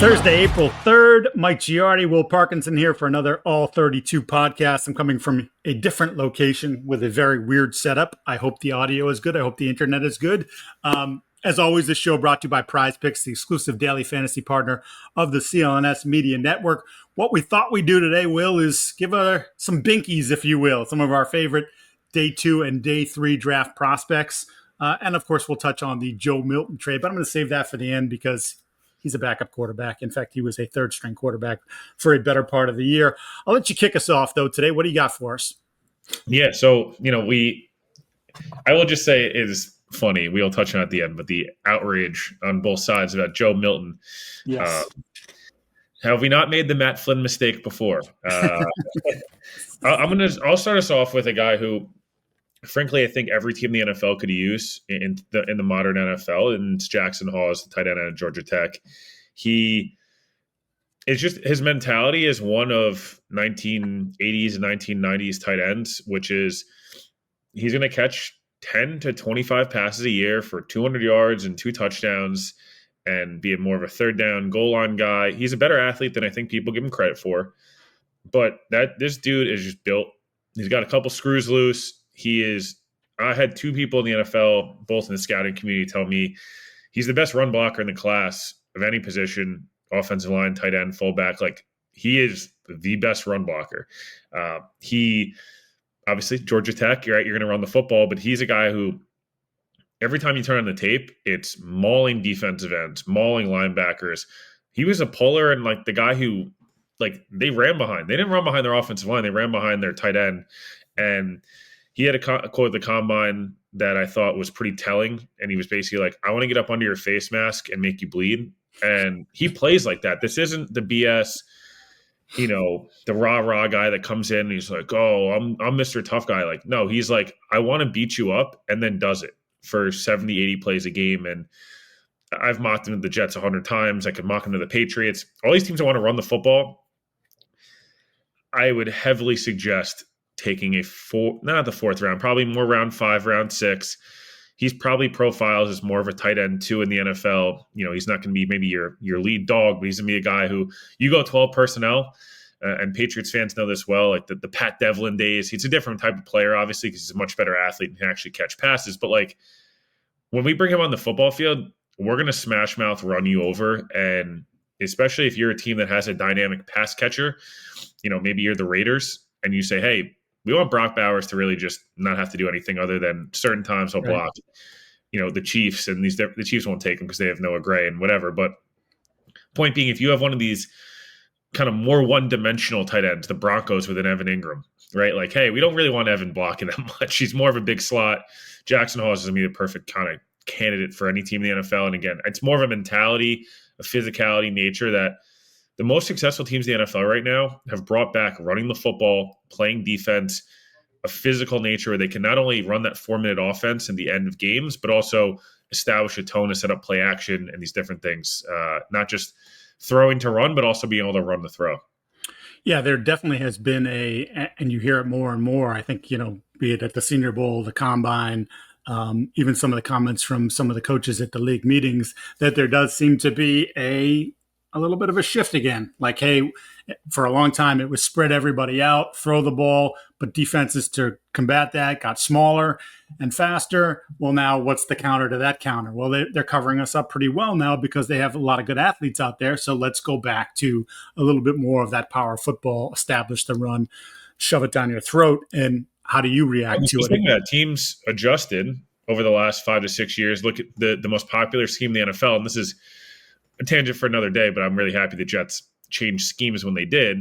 Thursday, April 3rd. Mike Giardi, Will Parkinson here for another All 32 podcast. I'm coming from a different location with a very weird setup. I hope the audio is good. I hope the internet is good. As always, this show brought to you by PrizePicks, the exclusive daily fantasy partner of the CLNS Media Network. What we thought we'd do today, Will, is give some binkies, if you will, some of our favorite Day 2 and Day 3 draft prospects. And, of course, we'll touch on the Joe Milton trade, but I'm going to save that for the end because he's a backup quarterback. In fact, he was a third-string quarterback for a better part of the year. I'll let you kick us off, though, today. What do you got for us? Yeah, so, I will just say it is funny. We'll touch on it at the end, but the outrage on both sides about Joe Milton. Yes. Have we not made the Matt Flynn mistake before? I'll start us off with a guy who, frankly, I think every team in the NFL could use in the modern NFL, and it's Jackson Hawes, the tight end at Georgia Tech. It's just his mentality is one of 1980s and 1990s tight ends, which is he's going to catch 10 to 25 passes a year for 200 yards and 2 touchdowns and be more of a third down goal line guy. He's a better athlete than I think people give him credit for. But this dude is just built. He's got a couple screws loose. I had 2 people in the NFL, both in the scouting community, tell me he's the best run blocker in the class of any position, offensive line, tight end, fullback. Like, he is the best run blocker. He obviously Georgia Tech, you're going to run the football, but he's a guy who every time you turn on the tape, it's mauling defensive ends, mauling linebackers. He was a puller and like the guy who they ran behind. They didn't run behind their offensive line. They ran behind their tight end. And he had a quote at the combine that I thought was pretty telling. And he was basically like, I want to get up under your face mask and make you bleed. And he plays like that. This isn't the BS, the rah-rah guy that comes in and he's like, oh, I'm Mr. Tough Guy. Like, no, he's like, I want to beat you up, and then does it for 70, 80 plays a game. And I've mocked him to the Jets 100 times. I could mock him to the Patriots. All these teams that want to run the football, I would heavily suggest taking not the 4th round, probably more round 5, round 6. He's probably profiles as more of a tight end 2 in the NFL. He's not going to be maybe your lead dog, but he's going to be a guy who you go 12 personnel, and Patriots fans know this well, like the Pat Devlin days. He's a different type of player, obviously, because he's a much better athlete and can actually catch passes. But like when we bring him on the football field, we're going to smash mouth run you over. And especially if you're a team that has a dynamic pass catcher, maybe you're the Raiders and you say, hey, we want Brock Bowers to really just not have to do anything other than certain times he'll block, the Chiefs, and the Chiefs won't take him because they have Noah Gray and whatever. But point being, if you have one of these kind of more one-dimensional tight ends, the Broncos with an Evan Ingram, right? Like, hey, we don't really want Evan blocking that much. He's more of a big slot. Jackson Hawes is going to be the perfect kind of candidate for any team in the NFL. And again, it's more of a mentality, a physicality nature that the most successful teams in the NFL right now have brought back running the football, playing defense, a physical nature where they can not only run that 4-minute offense in the end of games, but also establish a tone to set up play action and these different things, not just throwing to run, but also being able to run to throw. Yeah, there definitely has been and you hear it more and more, I think, be it at the Senior Bowl, the Combine, even some of the comments from some of the coaches at the league meetings, that there does seem to be a little bit of a shift again. Like, hey, for a long time, it was spread everybody out, throw the ball, but defenses to combat that got smaller and faster. Well, now what's the counter to that counter? Well, they're covering us up pretty well now because they have a lot of good athletes out there. So let's go back to a little bit more of that power football, establish the run, shove it down your throat. And how do you react to it? That teams adjusted over the last 5 to 6 years. Look at the most popular scheme in the NFL, and this is a tangent for another day, but I'm really happy the Jets changed schemes when they did.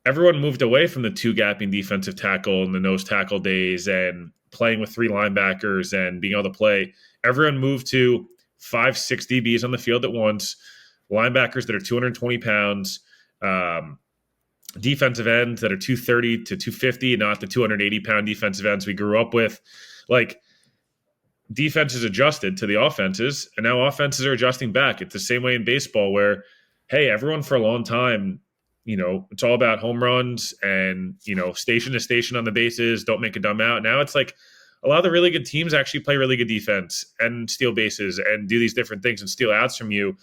Everyone moved away from the 2-gapping defensive tackle and the nose tackle days and playing with 3 linebackers and being able to play. Everyone moved to 5-6 DBs on the field at once, linebackers that are 220 pounds, defensive ends that are 230 to 250, not the 280-pound defensive ends we grew up with. Like, defenses adjusted to the offenses, and now offenses are adjusting back. It's the same way in baseball where, hey, everyone for a long time, it's all about home runs and, station to station on the bases, don't make a dumb out. Now it's like a lot of the really good teams actually play really good defense and steal bases and do these different things and steal outs from you.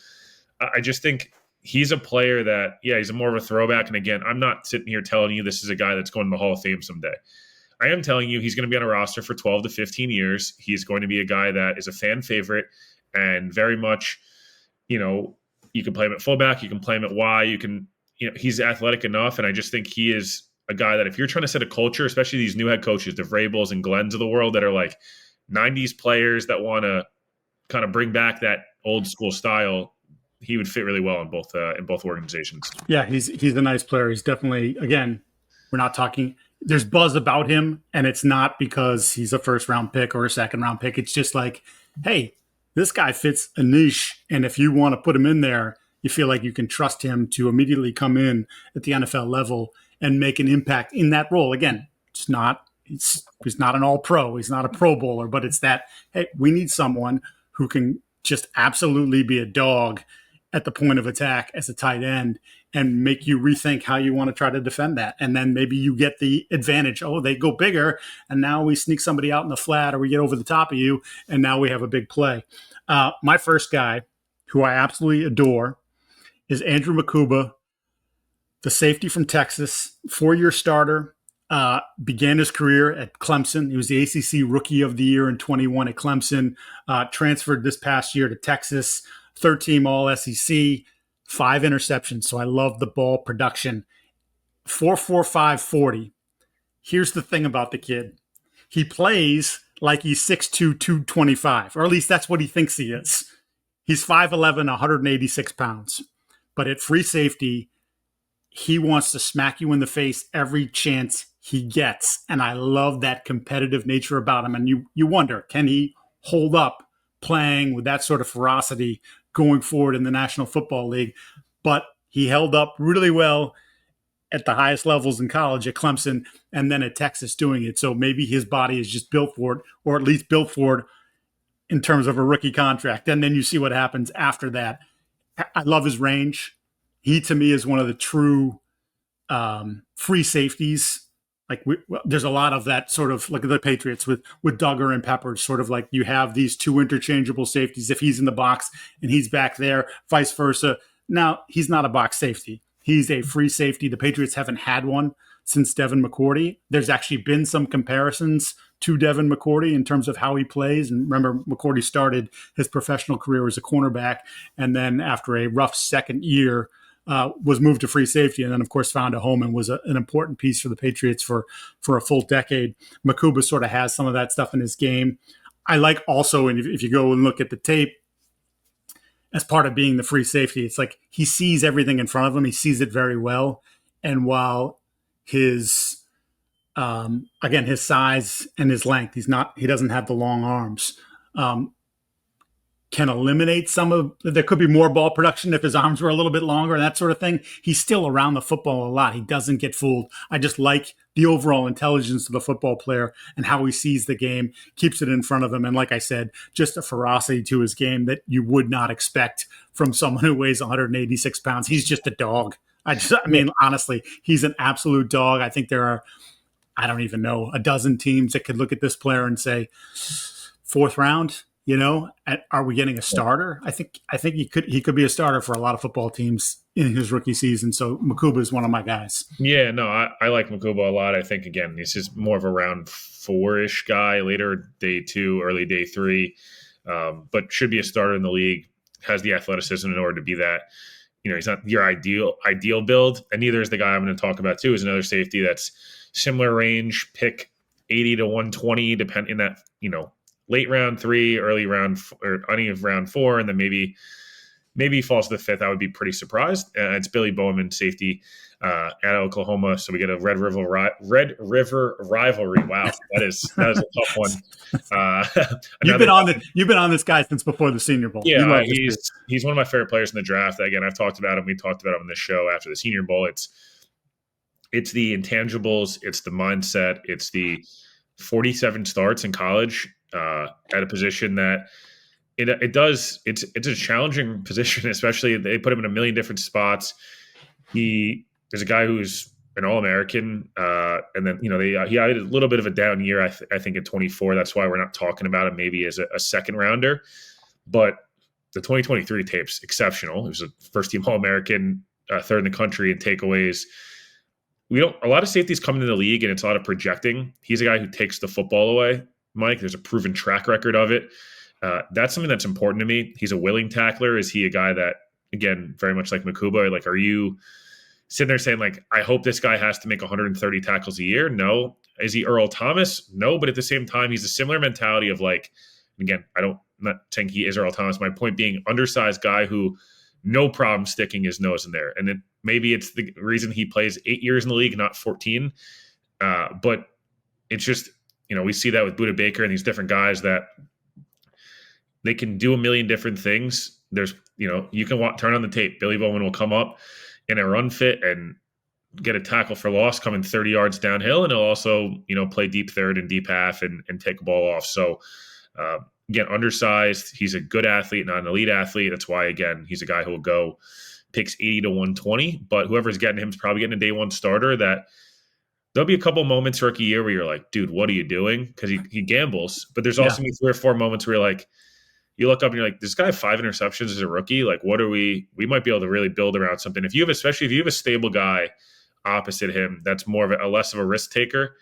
I just think he's a player that, he's more of a throwback. And again, I'm not sitting here telling you this is a guy that's going to the Hall of Fame someday. I am telling you he's going to be on a roster for 12 to 15 years. He's going to be a guy that is a fan favorite and very much, you can play him at fullback, you can play him at Y, he's athletic enough. And I just think he is a guy that if you're trying to set a culture, especially these new head coaches, the Vrabels and Glens of the world that are like 90s players that want to kind of bring back that old school style, he would fit really well in both organizations. Yeah, he's a nice player. He's definitely, again, we're not talking, there's buzz about him, and it's not because he's a first round pick or a second round pick. It's just like, hey, this guy fits a niche, and if you want to put him in there, you feel like you can trust him to immediately come in at the NFL level and make an impact in that role. Again, he's not an all-pro. He's not a Pro Bowler, but it's that, hey, we need someone who can just absolutely be a dog at the point of attack as a tight end and make you rethink how you want to try to defend that. And then maybe you get the advantage. Oh, they go bigger, and now we sneak somebody out in the flat, or we get over the top of you, and now we have a big play. My first guy, who I absolutely adore, is Andrew Makuba, the safety from Texas, 4-year starter, began his career at Clemson. He was the ACC Rookie of the Year in 21 at Clemson, transferred this past year to Texas, third-team All-SEC, 5 interceptions. So I love the ball production. 4.45 40. Here's the thing about the kid. He plays like he's 6'2", 225, or at least that's what he thinks he is. He's 5'11", 186 pounds. But at free safety, he wants to smack you in the face every chance he gets. And I love that competitive nature about him. And you wonder, can he hold up playing with that sort of ferocity going forward in the National Football League? But he held up really well at the highest levels in college at Clemson and then at Texas doing it. So maybe his body is just built for it, or at least built for it in terms of a rookie contract. And then you see what happens after that. I love his range. He, to me, is one of the true free safeties. Like there's a lot of that sort of like the Patriots with Duggar and Peppers, sort of like you have these two interchangeable safeties. If he's in the box and he's back there, vice versa. Now, he's not a box safety. He's a free safety. The Patriots haven't had one since Devin McCourty. There's actually been some comparisons to Devin McCourty in terms of how he plays. And remember, McCourty started his professional career as a cornerback, and then after a rough second year, was moved to free safety, and then, of course, found a home and was an important piece for the Patriots for a full decade. Makuba sort of has some of that stuff in his game. I like also, and if you go and look at the tape, as part of being the free safety, it's like he sees everything in front of him. He sees it very well. And while his size and his length, he doesn't have the long arms, can eliminate there could be more ball production if his arms were a little bit longer and that sort of thing. He's still around the football a lot. He doesn't get fooled. I just like the overall intelligence of the football player and how he sees the game, keeps it in front of him. And like I said, just a ferocity to his game that you would not expect from someone who weighs 186 pounds. He's just a dog. I mean, honestly, he's an absolute dog. I think there are, I don't even know, a dozen teams that could look at this player and say, 4th round, are we getting a starter? I think he could be a starter for a lot of football teams in his rookie season. So Makuba is one of my guys. Yeah, no, I like Makuba a lot. I think, again, this is more of a round 4-ish guy, later day 2, early day 3, but should be a starter in the league, has the athleticism in order to be that. He's not your ideal build, and neither is the guy I'm going to talk about too, is another safety that's similar range, pick 80 to 120, depending in that, late round 3, early round, or any of round 4, and then maybe he falls to the 5th. I would be pretty surprised. It's Billy Bowman, safety at Oklahoma. So we get a Red River rivalry. Wow, that is a tough one. You've been on this guy since before the Senior Bowl. Yeah, he's one of my favorite players in the draft. Again, I've talked about him. We talked about him on this show after the Senior Bowl. It's the intangibles. It's the mindset. It's the 47 starts in college at a position that it's a challenging position, especially they put him in a million different spots. He is a guy who's an All-American, and then he had a little bit of a down year, I think, at 24. That's why we're not talking about him maybe as a second rounder. But the 2023 tape's exceptional. He was a first-team All-American, third in the country in takeaways. A lot of safeties come into the league, and it's a lot of projecting. He's a guy who takes the football away, Mike. There's a proven track record of it. That's something that's important to me. He's a willing tackler. Is he a guy that, again, very much like Makuba, like, are you sitting there saying, like, I hope this guy has to make 130 tackles a year? No. Is he Earl Thomas? No. But at the same time, he's a similar mentality of, like, again, I'm not saying he is Earl Thomas. My point being, undersized guy who no problem sticking his nose in there. And then maybe it's the reason he plays 8 years in the league, not 14. But it's just, we see that with Budda Baker and these different guys that they can do a million different things. There's, you can turn on the tape. Billy Bowman will come up in a run fit and get a tackle for loss coming 30 yards downhill. And he'll also, play deep third and deep half and take a ball off. So, again, undersized. He's a good athlete, not an elite athlete. That's why, again, he's a guy who will go picks 80 to 120. But whoever's getting him is probably getting a day one starter. That there'll be a couple moments rookie year where you're like, dude, what are you doing? Because he gambles. But there's also 3 or 4 moments where you're like, you look up and you're like, this guy have 5 interceptions as a rookie. Like, what are we might be able to really build around something. Especially if you have a stable guy opposite him, that's more of a less of a risk taker.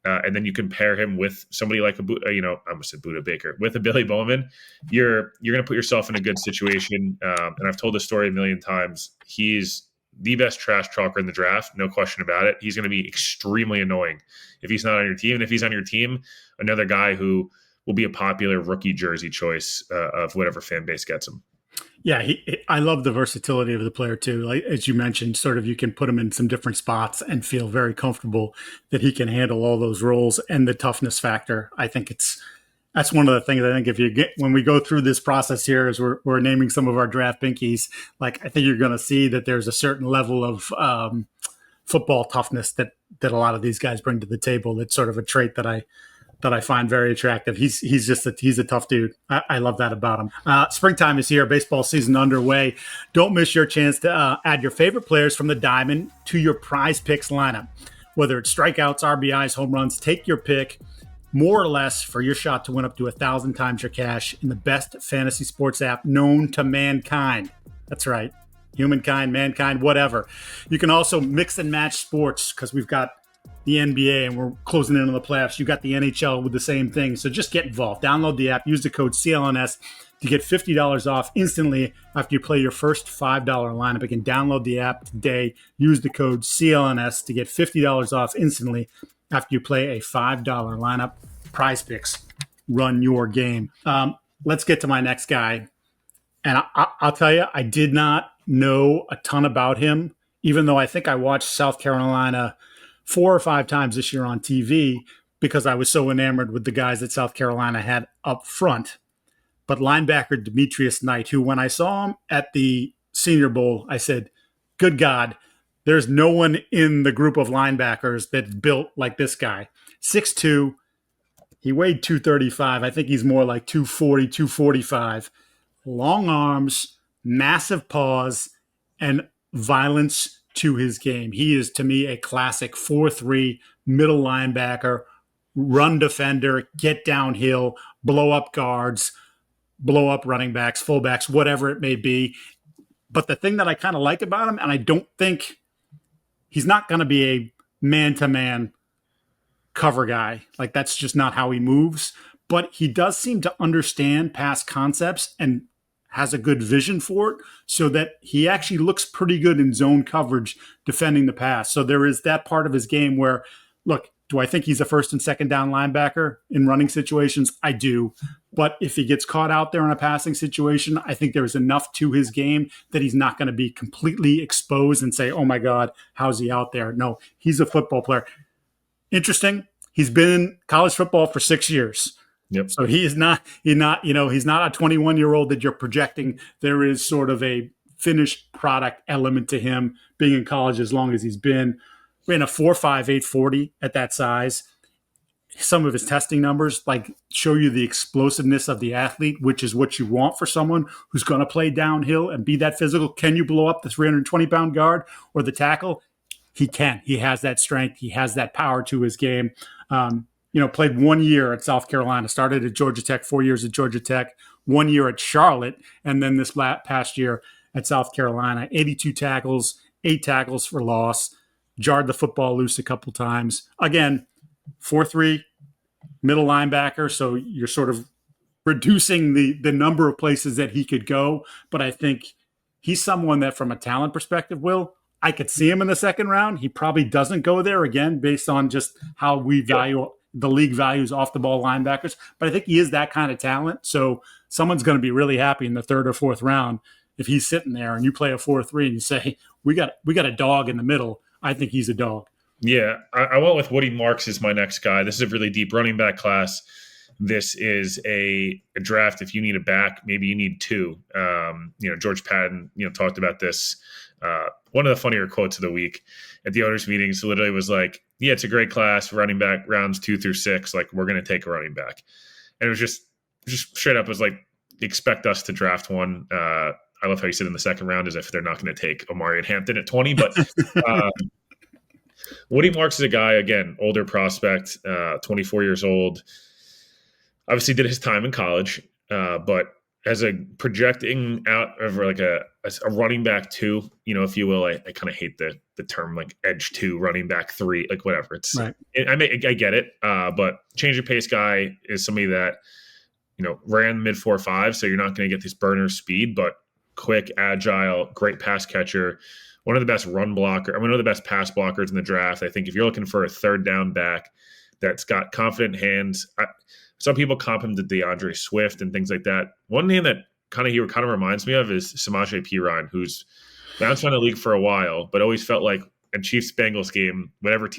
And then you compare him with somebody like I almost said Budda Baker, with a Billy Bowman, you're going to put yourself in a good situation. And I've told this story a million times. He's the best trash talker in the draft, no question about it. He's going to be extremely annoying if he's not on your team. And if he's on your team, another guy who will be a popular rookie jersey choice of whatever fan base gets him. Yeah, I love the versatility of the player too. Like, as you mentioned, sort of you can put him in some different spots and feel very comfortable that he can handle all those roles, and the toughness factor. I think that's one of the things I think when we go through this process here as we're naming some of our draft pinkies, like, I think you're going to see that there's a certain level of football toughness that a lot of these guys bring to the table. That's sort of a trait that I find very attractive. He's a tough dude. I love that about him. Springtime is here. Baseball season underway. Don't miss your chance to add your favorite players from the diamond to your PrizePicks lineup. Whether it's strikeouts, RBIs, home runs, take your pick, more or less, for your shot to win up to 1,000 times your cash in the best fantasy sports app known to mankind. That's right. Humankind, mankind, whatever. You can also mix and match sports because we've got the NBA and we're closing in on the playoffs. You got the NHL with the same thing. So just get involved. Download the app. Use the code CLNS to get $50 off instantly after you play your first $5 lineup. Again, download the app today. Use the code CLNS to get $50 off instantly after you play a $5 lineup. PrizePicks. Run your game. Let's get to my next guy. And I'll tell you, I did not know a ton about him, even though I think I watched South Carolina 4 or 5 times this year on TV because I was so enamored with the guys that South Carolina had up front. But linebacker Demetrius Knight, who when I saw him at the Senior Bowl, I said, good God, there's no one in the group of linebackers that's built like this guy. 6'2", he weighed 235. I think he's more like 240, 245. Long arms, massive paws, and violence to his game. He is, to me, a classic 4-3 middle linebacker, run defender, get downhill, blow up guards, blow up running backs, fullbacks, whatever it may be. But the thing that I kind of like about him, and I don't think he's not going to be a man-to-man cover guy. Like, that's just not how he moves. But he does seem to understand past concepts and has a good vision for it, so that he actually looks pretty good in zone coverage defending the pass. So there is that part of his game where, look, do I think he's a first and second down linebacker in running situations? I do. But if he gets caught out there in a passing situation, I think there's enough to his game that he's not going to be completely exposed and say, oh my God, how's he out there? No, he's a football player. Interesting. He's been in college football for 6 years. Yep. So he's not a 21-year-old that you're projecting. There is sort of a finished product element to him being in college as long as he's been. Ran a 4.5 840 at that size. Some of his testing numbers show you the explosiveness of the athlete, which is what you want for someone who's going to play downhill and be that physical. Can you blow up the 320-pound guard or the tackle? He can. He has that strength. He has that power to his game. Played 1 year at South Carolina, started at Georgia Tech, 4 years at Georgia Tech, 1 year at Charlotte, and then this past year at South Carolina. 82 tackles, 8 tackles for loss, jarred the football loose a couple times. Again, 4-3 middle linebacker, so you're sort of reducing the number of places that he could go. But I think he's someone that, from a talent perspective, I could see him in the second round. He probably doesn't go there again based on just how we value the league values off the ball linebackers. But I think he is that kind of talent. So someone's going to be really happy in the third or fourth round if he's sitting there and you play a 4-3 and you say, we got a dog in the middle. I think he's a dog. Yeah, I went with Woody Marks as my next guy. This is a really deep running back class. This is a draft. If you need a back, maybe you need two. George Patton, talked about this. One of the funnier quotes of the week at the owners' meetings literally was like, "Yeah, it's a great class. Running back rounds 2 through 6. Like, we're going to take a running back." And it was just straight up was like, expect us to draft one. I love how you said in the second round as if they're not going to take Omari Hampton at 20, but. Woody Marks is a guy, again, older prospect, 24 years old. Obviously did his time in college, but as a projecting out of like a running back 2, if you will, I kind of hate the term like edge 2, running back 3, like whatever. It's right. I get it, but change of pace guy is somebody that ran mid 4.5, so you're not going to get this burner speed, but quick, agile, great pass catcher. One of the best run blocker. One of the best pass blockers in the draft. I think if you're looking for a third down back that's got confident hands, some people comp him to DeAndre Swift and things like that. One name that he reminds me of is Samaje Perine, who's bounced around the league for a while, but always felt like a Chiefs-Bengals game,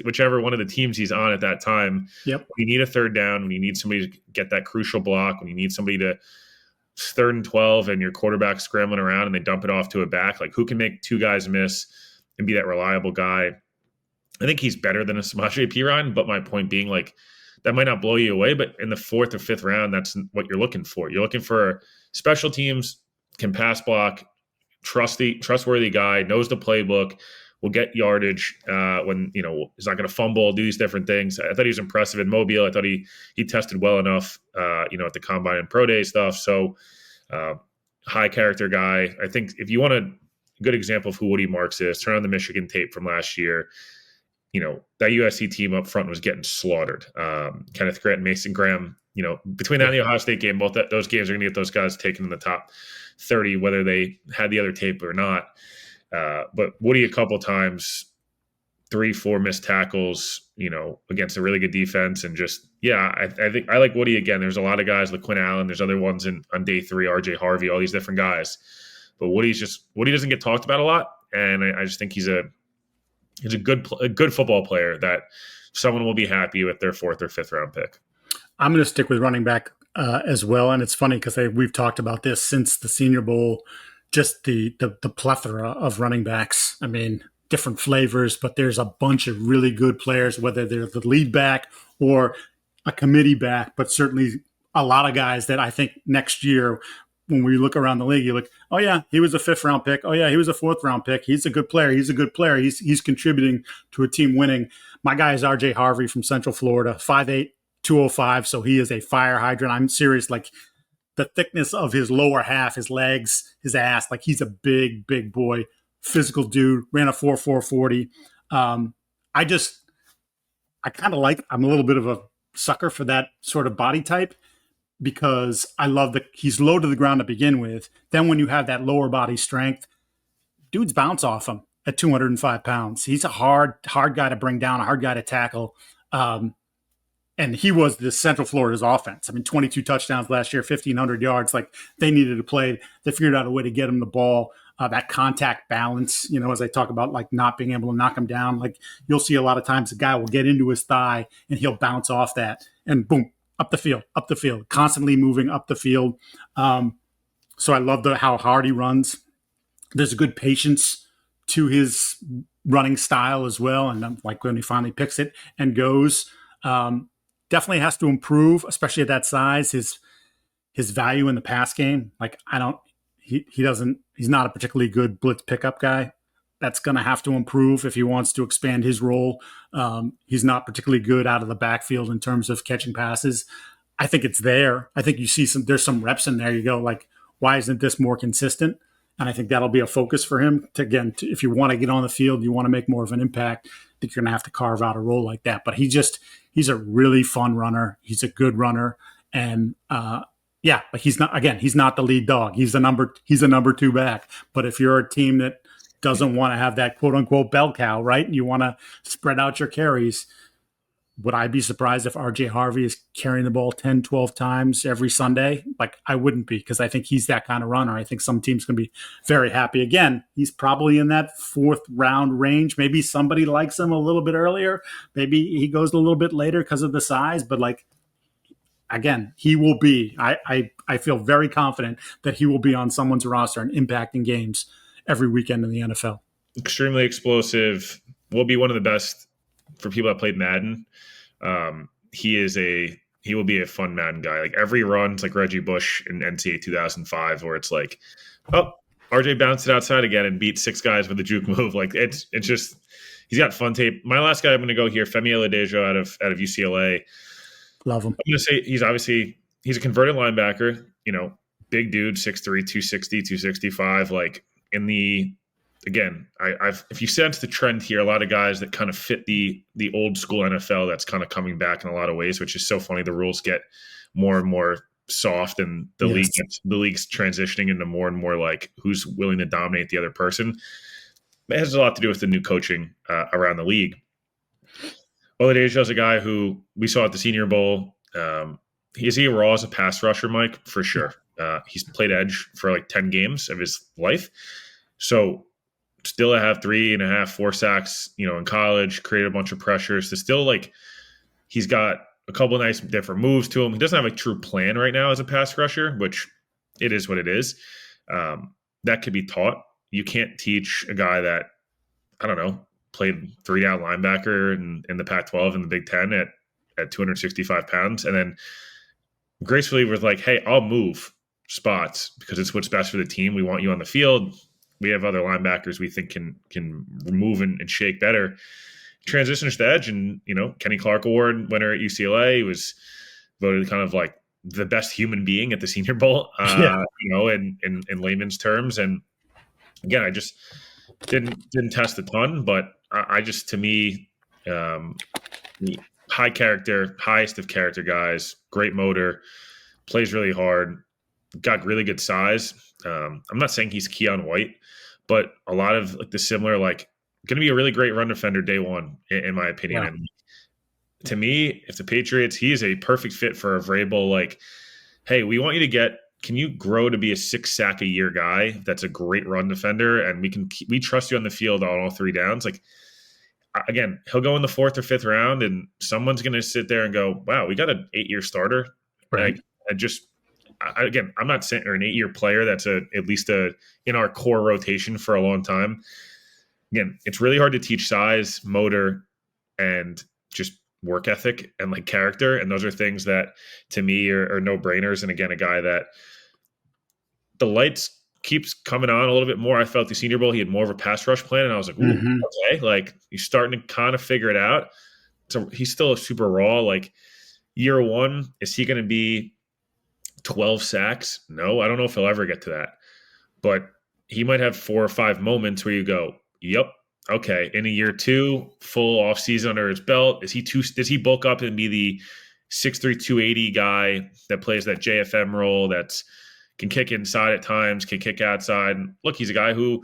whichever one of the teams he's on at that time. Yep. When you need a third down, when you need somebody to get that crucial block, when you need somebody to 3rd and 12 and your quarterback scrambling around and they dump it off to a back, like who can make 2 guys miss and be that reliable guy? I think he's better than a Samaje Perine, but my point being, like, that might not blow you away, but in the 4th or 5th round, that's what you're looking for. You're looking for special teams, can pass block, trustworthy guy, knows the playbook, will get yardage when, he's not going to fumble, do these different things. I thought he was impressive in Mobile. I thought he tested well enough, at the Combine and Pro Day stuff. So high character guy. I think if you want a good example of who Woody Marks is, turn on the Michigan tape from last year. That USC team up front was getting slaughtered. Kenneth Grant and Mason Graham, between that and the Ohio State game, both those games are going to get those guys taken in the top 30, whether they had the other tape or not. But Woody a couple times, 3-4 missed tackles, against a really good defense. And just, I think I like Woody again. There's a lot of guys like Quinn Allen. There's other ones on day 3, RJ Harvey, all these different guys. But Woody doesn't get talked about a lot. And I just think he's a good football player that someone will be happy with their 4th or 5th round pick. I'm going to stick with running back as well. And it's funny because we've talked about this since the Senior Bowl, just the plethora of running backs. I mean, different flavors, but there's a bunch of really good players, whether they're the lead back or a committee back, but certainly a lot of guys that I think next year, when we look around the league, you're like, oh yeah, he was a 5th round pick. Oh yeah, he was a 4th round pick. He's a good player. He's a good player. He's contributing to a team winning. My guy is RJ Harvey from Central Florida, 5'8", 205. So he is a fire hydrant. I'm serious. Like, the thickness of his lower half, his legs, his ass, like he's a big, big boy, physical dude, ran a 4.40. I'm a little bit of a sucker for that sort of body type because I love he's low to the ground to begin with. Then when you have that lower body strength, dudes bounce off him at 205 pounds. He's a hard guy to bring down, a hard guy to tackle. And he was the Central Florida's offense. I mean, 22 touchdowns last year, 1,500 yards. Like, they needed to play. They figured out a way to get him the ball. That contact balance, as I talk about, like not being able to knock him down. Like, you'll see a lot of times a guy will get into his thigh and he'll bounce off that and boom, up the field, constantly moving up the field. So I love how hard he runs. There's a good patience to his running style as well. And like when he finally picks it and goes, definitely has to improve, especially at that size. His value in the pass game, like he's not a particularly good blitz pickup guy. That's going to have to improve if he wants to expand his role. He's not particularly good out of the backfield in terms of catching passes. I think it's there. I think you see there's some reps in there. You go like, why isn't this more consistent? And I think that'll be a focus for him if you want to get on the field, you want to make more of an impact, I think you're going to have to carve out a role like that. But he's a really fun runner. He's a good runner. And, but he's not the lead dog. He's a number two back. But if you're a team that doesn't want to have that quote unquote bell cow, right? And you want to spread out your carries, would I be surprised if RJ Harvey is carrying the ball 10, 12 times every Sunday? Like, I wouldn't be, because I think he's that kind of runner. I think some teams can be very happy. Again, he's probably in that fourth round range. Maybe somebody likes him a little bit earlier. Maybe he goes a little bit later because of the size. But, like, again, he will be. I feel very confident that he will be on someone's roster and impacting games every weekend in the NFL. Extremely explosive. Will be one of the best for people that played Madden. He will be a fun Madden guy. Like every run's like Reggie Bush in NCAA 2005, where it's like, oh, RJ bounced it outside again and beat six guys with a juke move. Like it's just, he's got fun tape. My last guy I'm going to go here, Femi Oladejo out of UCLA. Love him. I'm going to say he's a converted linebacker, big dude, 6'3", 260, 265. Like again, if you sense the trend here, a lot of guys that kind of fit the old school NFL that's kind of coming back in a lot of ways, which is so funny. The rules get more and more soft, and the league's transitioning into more and more like who's willing to dominate the other person. It has a lot to do with the new coaching around the league. Oladejo is a guy who we saw at the Senior Bowl. Is he raw as a pass rusher, Mike? For sure. He's played edge for like 10 games of his life. So still to have 3.5, 4 sacks, in college, created a bunch of pressures. To still he's got a couple of nice different moves to him. He doesn't have a true plan right now as a pass rusher, which it is what it is. That could be taught. You can't teach a guy that, I don't know, played 3-down linebacker in the Pac-12 and the Big Ten at 265 pounds, and then gracefully was like, hey, I'll move spots because it's what's best for the team. We want you on the field. We have other linebackers we think can move and shake better. Transitions to edge, and Kenny Clark Award winner at UCLA. He was voted kind of like the best human being at the Senior Bowl. In layman's terms. And again, I just didn't test a ton, but I just, to me, high character, highest of character guys, great motor, plays really hard, got really good size. I'm not saying he's Keon White, but a lot of the similar, going to be a really great run defender day one, in my opinion. Yeah. And to me, if the Patriots, he is a perfect fit for a Vrabel. Hey, we want you to can you grow to be a 6 sack a year guy that's a great run defender, and we trust you on the field on all 3 downs. Again, he'll go in the 4th or 5th round, and someone's going to sit there and go, wow, we got an 8-year starter. Right. I'm not saying, or an 8-year player that's at least in our core rotation for a long time. Again, it's really hard to teach size, motor, and just work ethic and character. And those are things that to me are no brainers. And again, a guy that the lights keeps coming on a little bit more. I felt the Senior Bowl, he had more of a pass rush plan, and I was like, ooh, okay. He's starting to kind of figure it out. So he's still a super raw. Year one, is he going to be 12 sacks? No, I don't know if he'll ever get to that. But he might have 4 or 5 moments where you go, yep, okay. In a year 2, full offseason under his belt, does he bulk up and be the 6'3", 280 guy that plays that JFM role that's can kick inside at times, can kick outside? And look, he's a guy who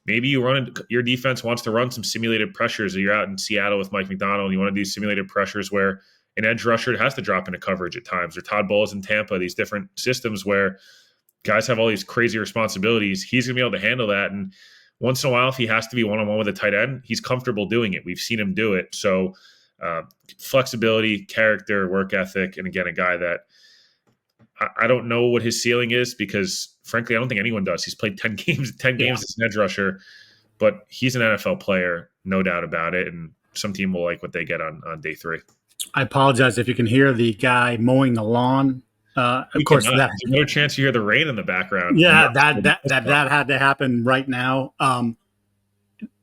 maybe your defense wants to run some simulated pressures, or you're out in Seattle with Mike McDonald and you want to do simulated pressures where an edge rusher has to drop into coverage at times, or Todd Bowles in Tampa, these different systems where guys have all these crazy responsibilities. He's going to be able to handle that. And once in a while, if he has to be one-on-one with a tight end, he's comfortable doing it. We've seen him do it. So flexibility, character, work ethic, and again, a guy that I don't know what his ceiling is, because frankly, I don't think anyone does. He's played 10 games as an edge rusher, but he's an NFL player, no doubt about it. And some team will like what they get on day 3. I apologize if you can hear the guy mowing the lawn. Of course, there's no chance you hear the rain in the background. Yeah, that had to happen right now.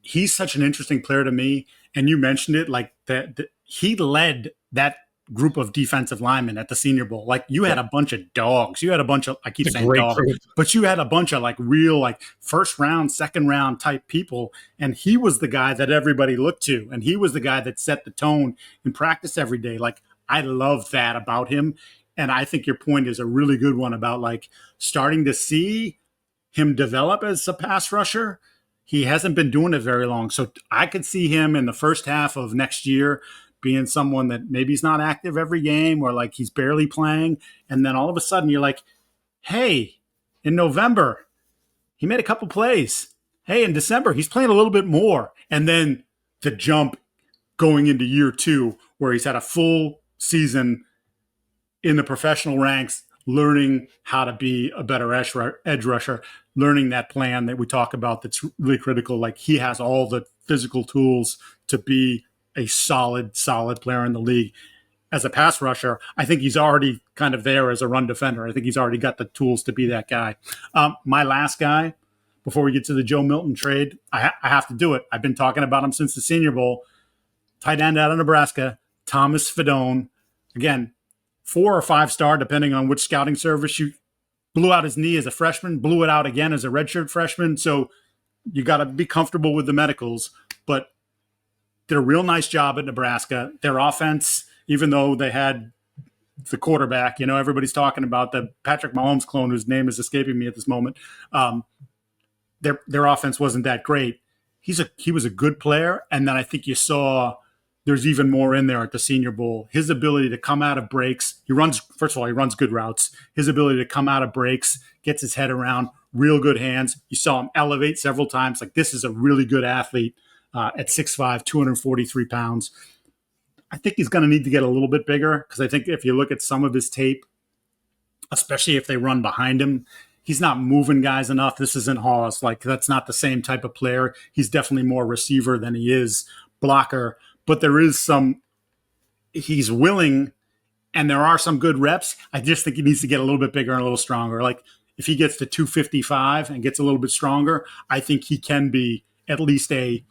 He's such an interesting player to me, and you mentioned it, that he led that group of defensive linemen at the Senior Bowl. Like you had a bunch of dogs. You had a bunch of, I keep It's a saying great dog, group. but you had a bunch of like real, like first round, second round type people. And he was the guy that everybody looked to. And he was the guy that set the tone in practice every day. Like I love that about him. And I think your point is a really good one about like starting to see him develop as a pass rusher. He hasn't been doing it very long. So I could see him in the first half of next year being someone that maybe he's not active every game or like he's barely playing. And then all of a sudden you're like, hey, in November, he made a couple plays. Hey, in December, he's playing a little bit more. And then the jump going into year 2, where he's had a full season in the professional ranks, learning how to be a better edge rusher, learning that plan that we talk about that's really critical. Like he has all the physical tools to be a solid player in the league. As a pass rusher, I think he's already kind of there as a run defender. I think he's already got the tools to be that guy. My last guy, before we get to the Joe Milton trade, I have to do it. I've been talking about him since the Senior Bowl. Tight end out of Nebraska, Thomas Fidone. Again, 4 or 5 star, depending on which scouting service you blew out his knee as a freshman, blew it out again as a redshirt freshman. So you got to be comfortable with the medicals, but did a real nice job at Nebraska. Their offense, even though they had the quarterback, everybody's talking about the Patrick Mahomes clone, whose name is escaping me at this moment. Their offense wasn't that great. He was a good player. And then I think you saw there's even more in there at the Senior Bowl. His ability to come out of breaks. First of all, he runs good routes. His ability to come out of breaks, gets his head around, real good hands. You saw him elevate several times. Like this is a really good athlete at 6'5", 243 pounds. I think he's going to need to get a little bit bigger because I think if you look at some of his tape, especially if they run behind him, he's not moving guys enough. This isn't Hawes. Like that's not the same type of player. He's definitely more receiver than he is blocker. But there is he's willing, and there are some good reps. I just think he needs to get a little bit bigger and a little stronger. Like if he gets to 255 and gets a little bit stronger, I think he can be at least a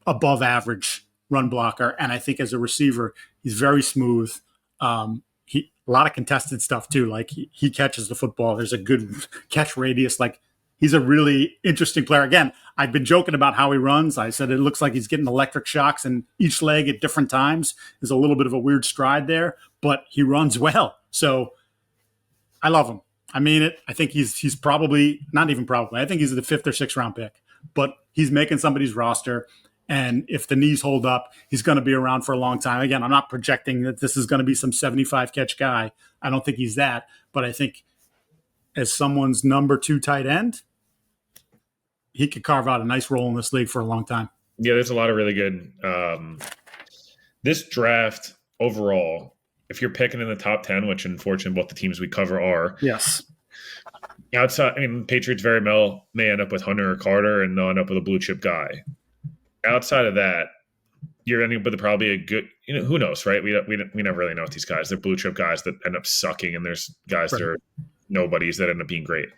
above average run blocker. And I think as a receiver, he's very smooth. A lot of contested stuff too. Like he catches the football. There's a good catch radius. Like he's a really interesting player. Again, I've been joking about how he runs. I said it looks like he's getting electric shocks in each leg at different times. There's a little bit of a weird stride there, but he runs well. So I love him. I mean it. I think he's probably, not even probably, I think he's the 5th or 6th round pick, but he's making somebody's roster. And if the knees hold up, he's going to be around for a long time. Again, I'm not projecting that this is going to be some 75 catch guy. I don't think he's that, but I think as someone's number 2 tight end, he could carve out a nice role in this league for a long time. Yeah, there's a lot of really good. This draft overall, if you're picking in the top 10, which unfortunately both the teams we cover are. Yes. Outside, I mean, Patriots very well may end up with Hunter or Carter and they'll end up with a blue chip guy. Outside of that, you're ending up with probably a good, who knows, right? We never really know with these guys. They're blue chip guys that end up sucking, and there's guys that are nobodies that end up being great.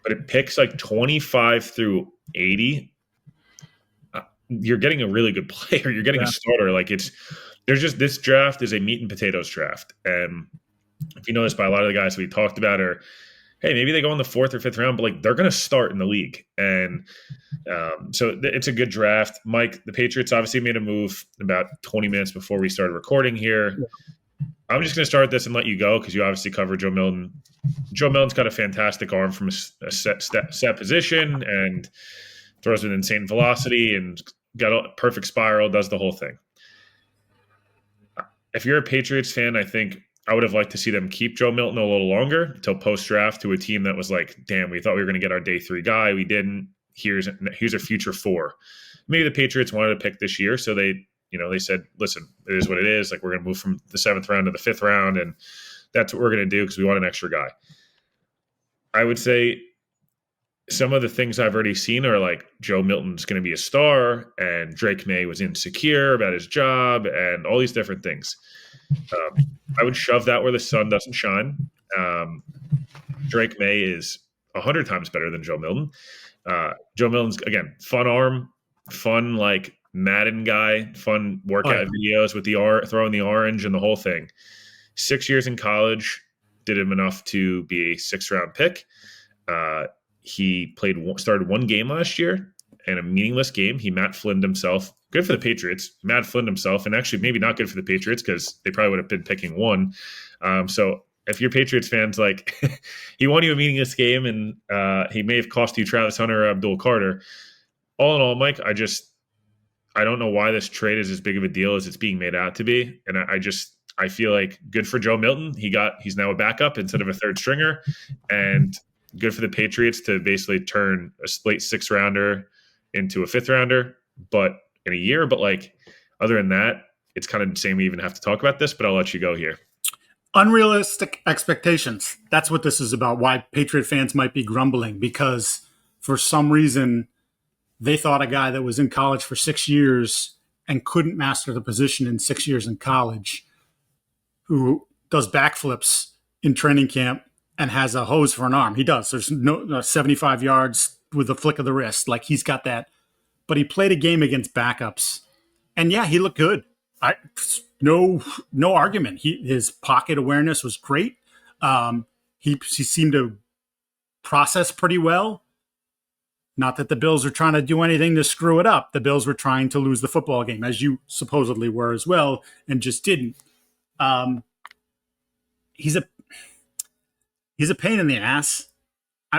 But it picks like 25 through 80. You're getting a really good player. You're getting a starter. Like this draft is a meat and potatoes draft. And if you notice by a lot of the guys we talked about are, hey, maybe they go in the 4th or 5th round, but like they're going to start in the league. And so it's a good draft. Mike, the Patriots obviously made a move about 20 minutes before we started recording here. Yeah. I'm just going to start this and let you go because you obviously cover Joe Milton. Joe Milton's got a fantastic arm from a set position and throws with insane velocity and got a perfect spiral, does the whole thing. If you're a Patriots fan, I think I would have liked to see them keep Joe Milton a little longer until post-draft to a team that was like, damn, we thought we were going to get our day 3 guy. We didn't. Here's a future 4. Maybe the Patriots wanted to pick this year, so they said, listen, it is what it is. Like we're going to move from the 7th round to the 5th round, and that's what we're going to do because we want an extra guy. I would say some of the things I've already seen are like Joe Milton's going to be a star, and Drake May was insecure about his job, and all these different things. I would shove that where the sun doesn't shine. Drake May is 100 times better than Joe Milton. Joe Milton's, again, fun arm, fun, like Madden guy, fun Oh workout yeah. videos with the throwing the orange and the whole thing. 6 years in college did him enough to be a 6th round pick. He started one game last year, and a meaningless game. He Matt Flynned himself. Good for the Patriots. Matt Flynned himself, and actually maybe not good for the Patriots because they probably would have been picking one. So if you're Patriots fans, like he won you a meaningless game, and he may have cost you Travis Hunter or Abdul Carter. All in all, Mike, I don't know why this trade is as big of a deal as it's being made out to be, and I feel like good for Joe Milton. He's now a backup instead of a third stringer, and good for the Patriots to basically turn a late 6th rounder into a 5th rounder, but in a year. But like other than that, it's kind of insane we even have to talk about this. But I'll let you go here. Unrealistic expectations. That's what this is about. Why Patriot fans might be grumbling, because for some reason they thought a guy that was in college for 6 years and couldn't master the position in 6 years in college, who does backflips in training camp and has a hose for an arm. He does. There's no 75 yards with a flick of the wrist. Like, he's got that. But he played a game against backups, and yeah, he looked good. I no argument. His pocket awareness was great. He seemed to process pretty well. Not that the Bills are trying to do anything to screw it up. The Bills were trying to lose the football game, as you supposedly were as well, and just didn't. Um, he's a pain in the ass.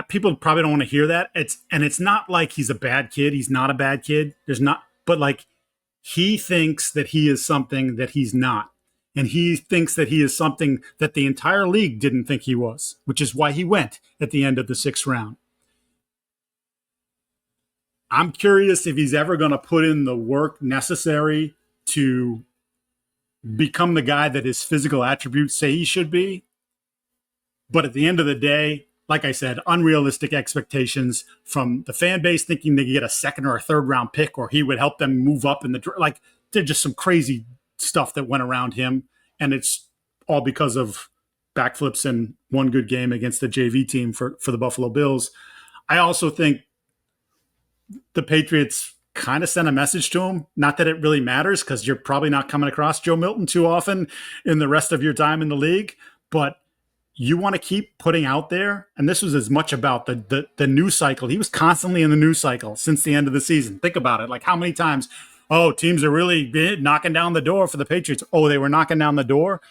People probably don't want to hear that. It's not like he's a bad kid. He's not a bad kid. But like, he thinks that he is something that he's not. And he thinks that he is something that the entire league didn't think he was, which is why he went at the end of the 6th round. I'm curious if he's ever going to put in the work necessary to become the guy that his physical attributes say he should be. But at the end of the day, like I said, unrealistic expectations from the fan base, thinking they could get a 2nd or a 3rd round pick, or he would help them move up in the like. There's just some crazy stuff that went around him, and it's all because of backflips and one good game against the JV team for the Buffalo Bills. I also think the Patriots kind of sent a message to him. Not that it really matters, because you're probably not coming across Joe Milton too often in the rest of your time in the league, but you want to keep putting out there. And this was as much about the news cycle. He was constantly in the news cycle since the end of the season. Think about it. Like, how many times, teams are really knocking down the door for the Patriots. Oh, they were knocking down the door.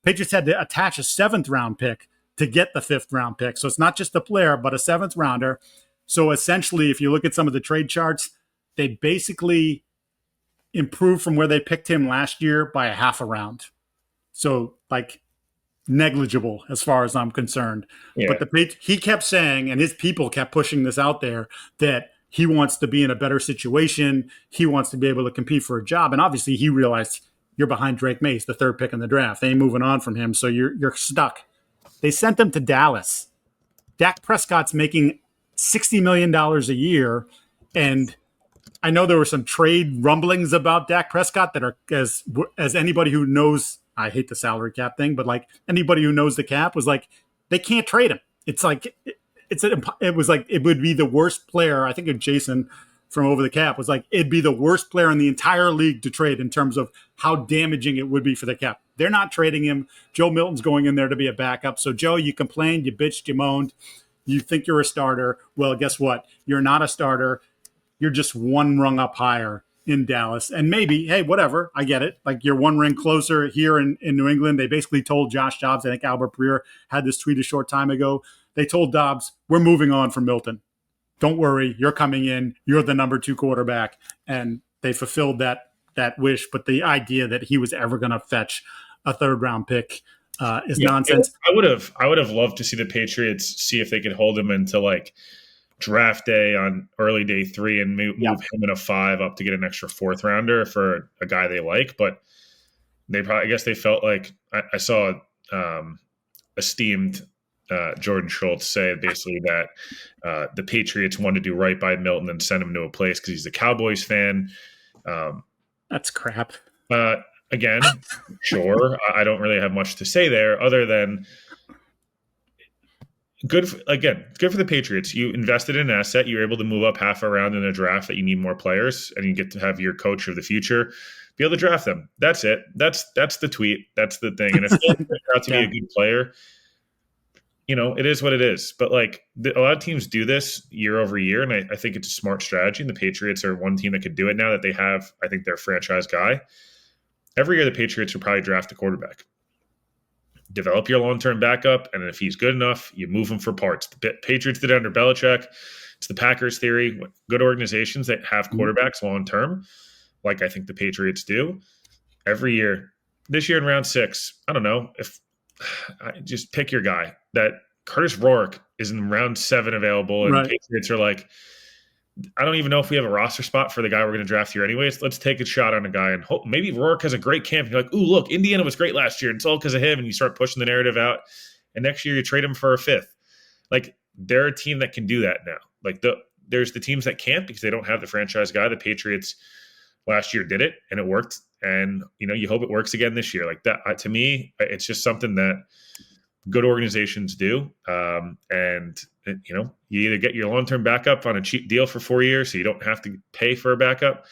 Patriots had to attach a 7th-round pick to get the 5th-round pick. So it's not just a player, but a 7th-rounder. So essentially, if you look at some of the trade charts, they basically improved from where they picked him last year by a half a round. So, like, negligible as far as I'm concerned. Yeah. But he kept saying, and his people kept pushing this out there, that he wants to be in a better situation. He wants to be able to compete for a job. And obviously he realized, you're behind Drake Mace, the 3rd pick in the draft. They ain't moving on from him. So you're stuck. They sent him to Dallas. Dak Prescott's making $60 million a year. And I know there were some trade rumblings about Dak Prescott that are, as anybody who knows, I hate the salary cap thing, but like anybody who knows the cap was like, they can't trade him. It's like, it was like, it would be the worst player. I think of Jason from Over the Cap was like, it'd be the worst player in the entire league to trade in terms of how damaging it would be for the cap. They're not trading him. Joe Milton's going in there to be a backup. So Joe, you complained, you bitched, you moaned. You think you're a starter. Well, guess what? You're not a starter. You're just one rung up higher in Dallas. And maybe, hey, whatever, I get it. Like, you're one ring closer here in New England. They basically told Josh Dobbs, I think Albert Breer had this tweet a short time ago. They told Dobbs, we're moving on from Milton. Don't worry, you're coming in. You're the number 2 quarterback. And they fulfilled that wish. But the idea that he was ever going to fetch a 3rd-round pick is nonsense. I would have loved to see the Patriots see if they could hold him into like draft day on early day 3 and move him in a 5 up to get an extra 4th-rounder for a guy they like. But I guess they felt like I saw esteemed Jordan Schultz say basically that the Patriots wanted to do right by Milton and send him to a place because he's a Cowboys fan. That's crap. Again, sure. I don't really have much to say there other than Good for the Patriots. You invested in an asset. You were able to move up half a round in a draft that you need more players, and you get to have your coach of the future be able to draft them. That's it. That's the tweet. That's the thing. And if he turns out to be a good player, it is what it is. But a lot of teams do this year over year, and I think it's a smart strategy. And the Patriots are one team that could do it now that they have, I think, their franchise guy. Every year, the Patriots will probably draft a quarterback. Develop your long-term backup, and if he's good enough, you move him for parts. The Patriots did it under Belichick. It's the Packers theory. Good organizations that have quarterbacks long-term, like I think the Patriots do, every year. This year in round 6, I don't know if just pick your guy. That Curtis Rourke is in round 7 available, and the Patriots are like, I don't even know if we have a roster spot for the guy we're going to draft here anyways. Let's take a shot on a guy and hope maybe Rourke has a great camp. And you're like, ooh, look, Indiana was great last year. And it's all because of him. And you start pushing the narrative out. And next year you trade him for a 5th. They're a team that can do that now. There's the teams that can't because they don't have the franchise guy. The Patriots last year did it and it worked. And, you hope it works again this year. To me, it's just something that good organizations do. You either get your long-term backup on a cheap deal for 4 years so you don't have to pay for a backup,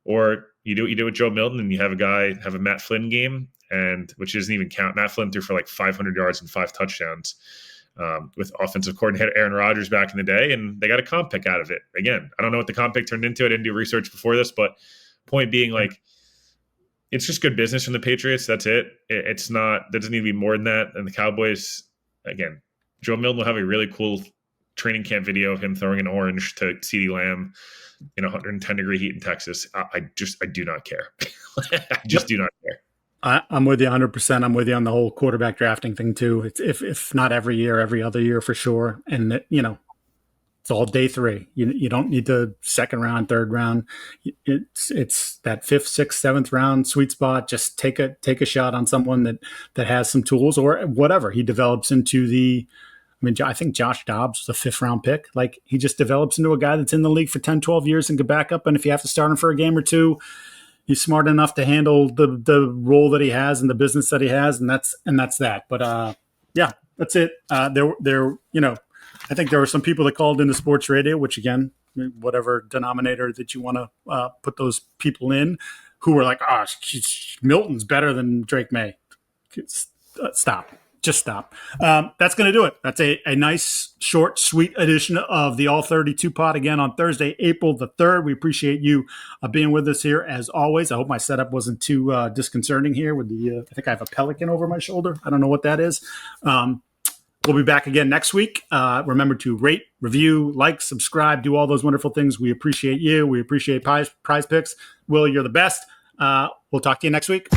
or you do what you do with Joe Milton and you have a Matt Flynn game, and which doesn't even count. Matt Flynn threw for 500 yards and 5 touchdowns with offensive coordinator Aaron Rodgers back in the day, and they got a comp pick out of it. Again, I don't know what the comp pick turned into. I didn't do research before this, but point being, it's just good business from the Patriots. That's it. It's not. There doesn't need to be more than that. And the Cowboys, again, Joe Milton will have a really cool training camp video of him throwing an orange to CeeDee Lamb in 110-degree heat in Texas. I do not care. I just do not care. I'm with you 100%. I'm with you on the whole quarterback drafting thing too. It's if not every year, every other year for sure. And it's all day 3. You don't need the 2nd round, 3rd round. It's that 5th, 6th, 7th round sweet spot. Just take a shot on someone that has some tools or whatever. He develops into I think Josh Dobbs was a 5th round pick. He just develops into a guy that's in the league for 10, 12 years and can back up. And if you have to start him for a game or two, he's smart enough to handle the role that he has and the business that he has. And that's that. But yeah, that's it. I think there were some people that called into sports radio, which again, whatever denominator that you want to put those people in, who were like, Milton's better than Drake May. Stop. Just stop. That's going to do it. That's a nice, short, sweet edition of the All 32 pod again on Thursday, April the 3rd. We appreciate you being with us here as always. I hope my setup wasn't too disconcerting here with I think I have a pelican over my shoulder. I don't know what that is. We'll be back again next week. Remember to rate, review, subscribe, do all those wonderful things. We appreciate you. We appreciate PrizePicks. Will, you're the best. We'll talk to you next week.